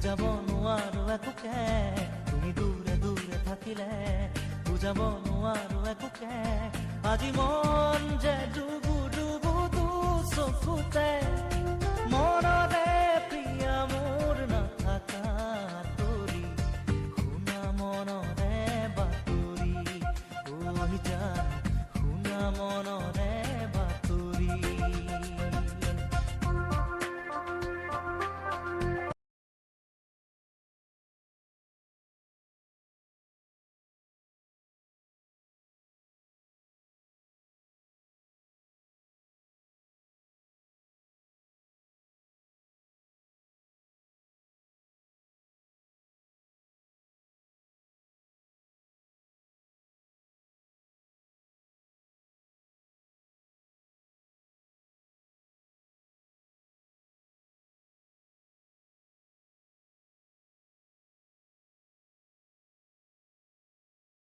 বুজাব নোৱাৰো একোকে তুমি দূৰে দূৰে থাকিলে বুজাব নোৱাৰো একোকে আজি মন যে ডুবু ডুবু তো চকুতে মনতে